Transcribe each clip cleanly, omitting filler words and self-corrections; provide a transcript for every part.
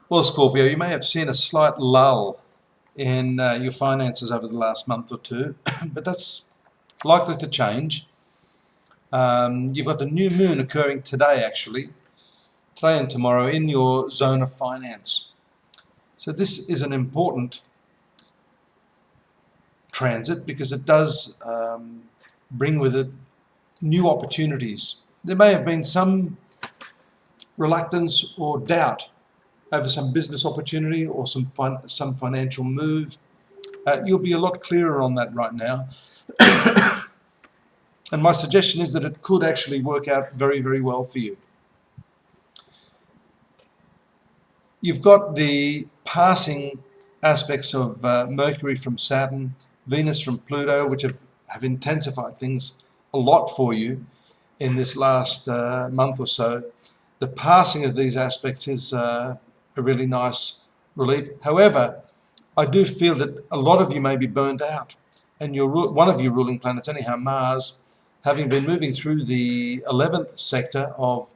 Well, Scorpio, you may have seen a slight lull in your finances over the last month or two, but that's likely to change. You've got the new moon occurring today, actually, today and tomorrow, in your zone of finance. So this is an important transit because it does bring with it new opportunities. There may have been some reluctance or doubt over some business opportunity or some financial move. You'll be a lot clearer on that right now. And my suggestion is that it could actually work out very, very well for you. You've got the passing aspects of Mercury from Saturn, Venus from Pluto, which have intensified things a lot for you in this last month or so. The passing of these aspects is a really nice relief. However, I do feel that a lot of you may be burned out, and one of your ruling planets, anyhow, Mars, having been moving through the 11th sector of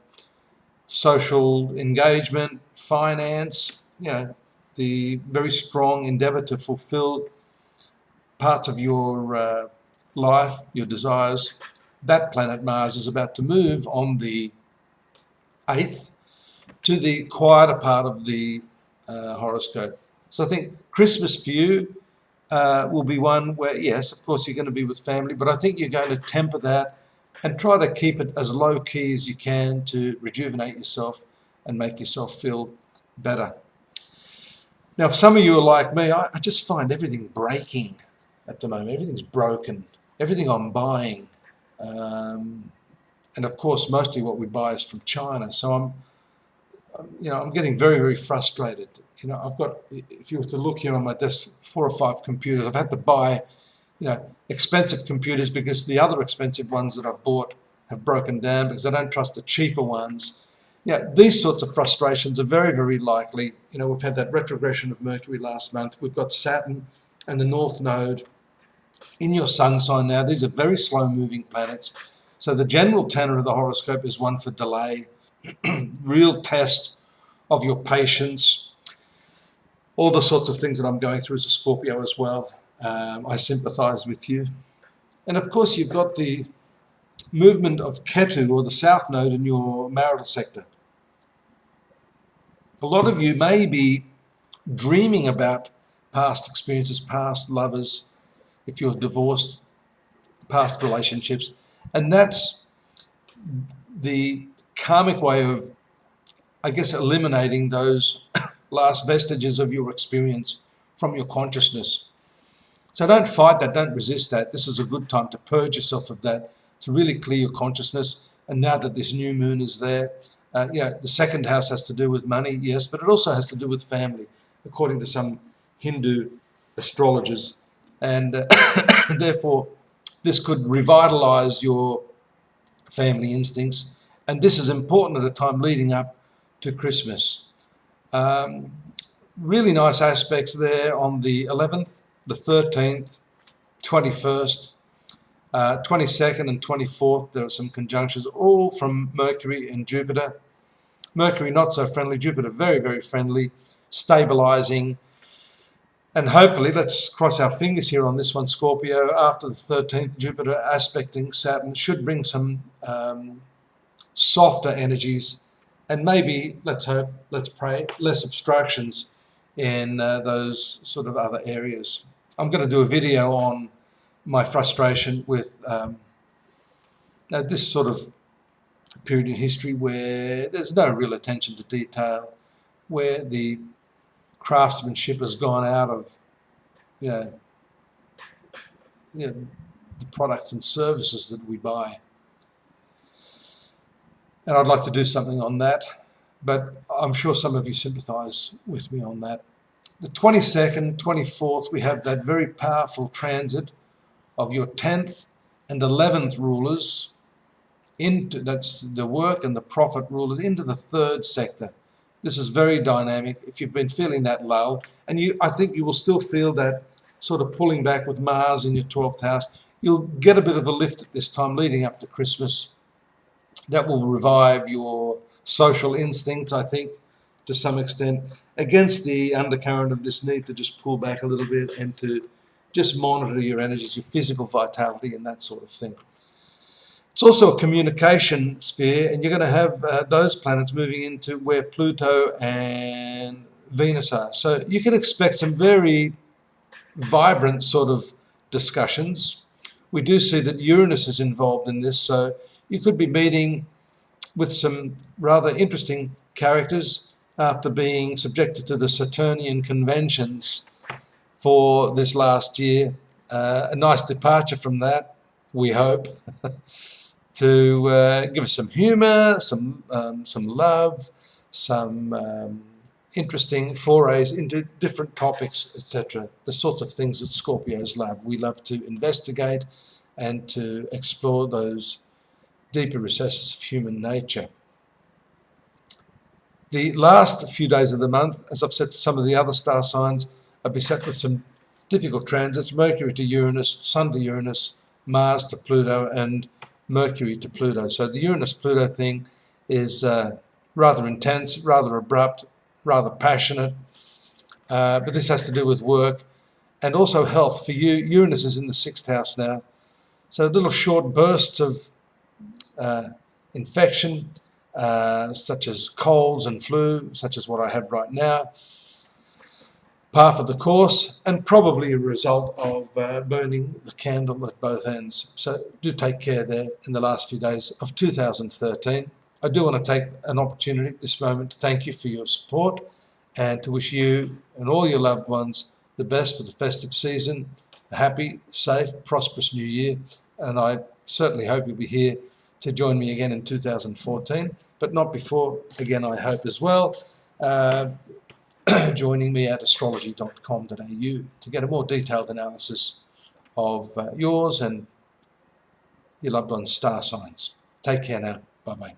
social engagement, finance, the very strong endeavor to fulfill parts of your life, your desires. That planet Mars is about to move on the 8th to the quieter part of the horoscope. So I think Christmas for you will be one where, yes, of course, you're going to be with family, but I think you're going to temper that and try to keep it as low key as you can to rejuvenate yourself and make yourself feel better. Now, if some of you are like me, I just find everything breaking at the moment. Everything's broken. Everything I'm buying. And of course, mostly what we buy is from China. So I'm getting very, very frustrated. I've got, if you were to look here on my desk, 4 or 5 computers. I've had to buy, expensive computers because the other expensive ones that I've bought have broken down because I don't trust the cheaper ones. These sorts of frustrations are very, very likely. We've had that retrogression of Mercury last month. We've got Saturn and the North Node in your sun sign now. These are very slow-moving planets. So the general tenor of the horoscope is one for delay, real test of your patience, all the sorts of things that I'm going through as a Scorpio as well. I sympathize with you. And of course, you've got the movement of Ketu, or the South Node, in your marital sector. A lot of you may be dreaming about past experiences, past lovers, if you're divorced, past relationships. And that's the karmic way of, I guess, eliminating those last vestiges of your experience from your consciousness. So don't fight that, don't resist that. This is a good time to purge yourself of that, to really clear your consciousness. And now that this new moon is there, the second house has to do with money, yes, but it also has to do with family, according to some Hindu astrologers. And therefore, this could revitalize your family instincts. And this is important at a time leading up to Christmas. Really nice aspects there on the 11th, the 13th, 21st, 22nd and 24th. There are some conjunctions, all from Mercury and Jupiter. Mercury not so friendly, Jupiter very, very friendly, stabilizing. And hopefully, let's cross our fingers here on this one, Scorpio, after the 13th, Jupiter aspecting Saturn should bring some softer energies, and maybe, let's hope, let's pray, less obstructions in those sort of other areas. I'm going to do a video on my frustration with this sort of period in history where there's no real attention to detail, where the craftsmanship has gone out of the products and services that we buy. And I'd like to do something on that, but I'm sure some of you sympathize with me on that. The 22nd, 24th, we have that very powerful transit of your 10th and 11th rulers that's the work and the profit rulers, into the 3rd sector. This is very dynamic. If you've been feeling that lull, and I think you will still feel that sort of pulling back with Mars in your 12th house, you'll get a bit of a lift at this time leading up to Christmas. That will revive your social instincts, I think, to some extent, against the undercurrent of this need to just pull back a little bit and to just monitor your energies, your physical vitality, and that sort of thing. It's also a communication sphere, and you're going to have those planets moving into where Pluto and Venus are. So you can expect some very vibrant sort of discussions. We do see that Uranus is involved in this, so you could be meeting with some rather interesting characters after being subjected to the Saturnian conventions for this last year. A nice departure from that, we hope, to give us some humour, some love, some interesting forays into different topics, etc. The sorts of things that Scorpios love. We love to investigate and to explore those deeper recesses of human nature. The last few days of the month, as I've said to some of the other star signs, are beset with some difficult transits: Mercury to Uranus, Sun to Uranus, Mars to Pluto, and Mercury to Pluto. So the Uranus-Pluto thing is rather intense, rather abrupt, rather passionate, but this has to do with work and also health. For you, Uranus is in the 6th house now, so little short bursts of infection, such as colds and flu, such as what I have right now, par for the course, and probably a result of burning the candle at both ends. So do take care there in the last few days of 2013. I do want to take an opportunity at this moment to thank you for your support and to wish you and all your loved ones the best for the festive season, a happy, safe, prosperous new year, and I certainly hope you'll be here to join me again in 2014, but not before, again, I hope as well, joining me at astrology.com.au to get a more detailed analysis of yours and your loved ones' star signs. Take care now. Bye-bye.